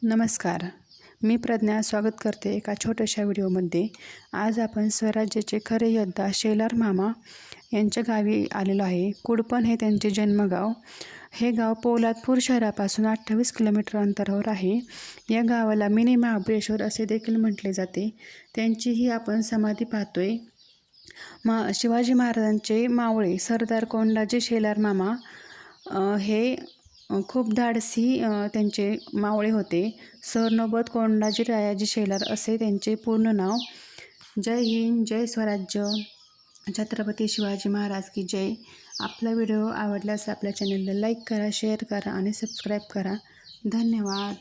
नमस्कार. मी प्रज्ञा स्वागत करते एका छोट्याशा व्हिडिओमध्ये. आज आपण स्वराज्याचे खरे योद्धा शेलार मामा यांच्या गावी आलेलो आहे. कुडपण हे त्यांचे जन्मगाव. हे गाव पोलादपूर शहरापासून 28 किलोमीटर अंतरावर आहे. या गावाला मिनी महाबळेश्वर असे देखील म्हटले जाते. त्यांचीही आपण समाधी पाहतोय. शिवाजी महाराजांचे मावळे सरदार कोंडाजी शेलार मामा हे खूप धाडसी त्यांचे मावळे होते. सरनोबत कोंडाजी रायाजी शेलार असे त्यांचे पूर्ण नाव. जय हिंद, जय स्वराज्य, छत्रपती शिवाजी महाराज की जय. आपला व्हिडिओ आवडल्यास आपल्या चॅनलला लाईक करा, शेअर करा आणि सबस्क्राईब करा. धन्यवाद.